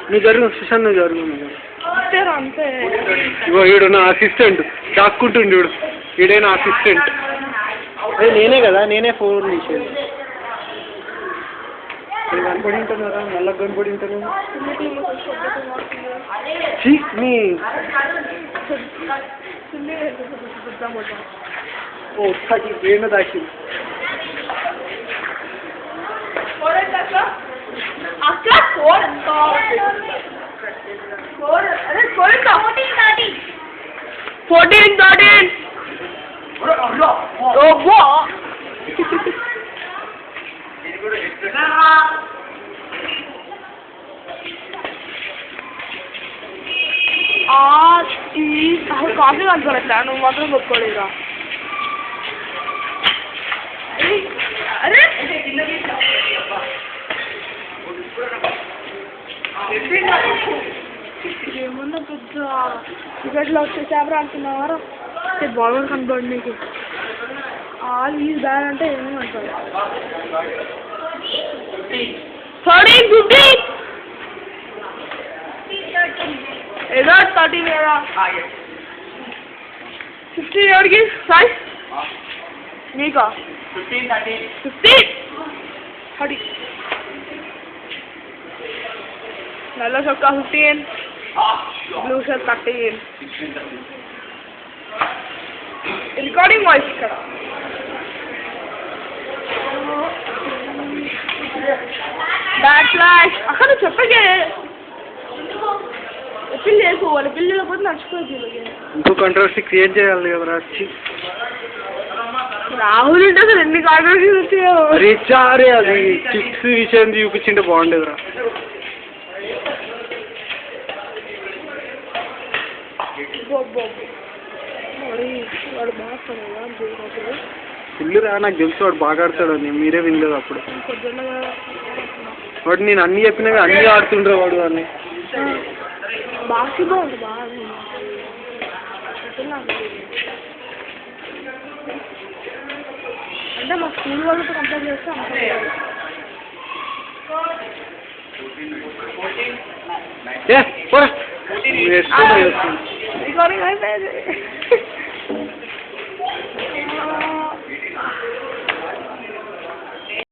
నువ్వు జరుగు సుశాంత్, నువ్వు జరుగు. అంతే ఇగో వీడు నా అసిస్టెంట్, దాక్కుంటుండు వీడు. వీడే నా అసిస్టెంట్. అదే నేనే కదా, నేనే ఫోన్ తీసేది. కనపడి ఉంటున్నారా? నల్లగా కనపడి ఉంటారు మీ. ఓ ఏమో దాచి కాఫీ కనుకోవట్లే, నువ్వు మాత్రం కొట్టుకోలేదురా. అరే ఏమన్నా పెద్ద క్రికెట్లో వచ్చే చేపరా అంటున్నావారా? బాల్ కనపడి నీకు ఆల్ ఈజ్ బ్యాడ్ అంటే ఏమంటారు? 13, 15 ఏదో 13 కదా. 15 ఎవరికి? సాయి నీకా? 15 నల్ల చొక్కా 15, బ్లూ షర్ట్ 13. రికార్డింగ్ వాయిస్ ఇక్కడ. బ్యాడ్ ఫ్లాష్ అక్కడ చెప్పకే. పిల్లి వేసుకోవాలి, పిల్లి లేకపోతే నడుచుకోవచ్చు. ఇంకో కంట్రవర్సీ క్రియేట్ చేయాలి కదా. రాహుల్ ఉంటే అసలు ఎన్ని కాంట్రవర్సీస్ వచ్చాయో. అరే చారే అది చిక్స్ విషయం చూపించింటే బాగుండేదిరా. వాడు బాగా పిల్లిరా, నాకు తెలుసు వాడు బాగా ఆడతాడు. మీరే వినలేదు అప్పుడు. వాడు నేను అన్ని చెప్పినా అన్ని ఆడుతుండ్రా వాడు. అన్ని బాస్కెట్బాల్ బాగా అంటే మా స్కూల్ వాళ్ళతో కంపేర్ చేస్తే రికార్డింగ్ అయిపోయింది.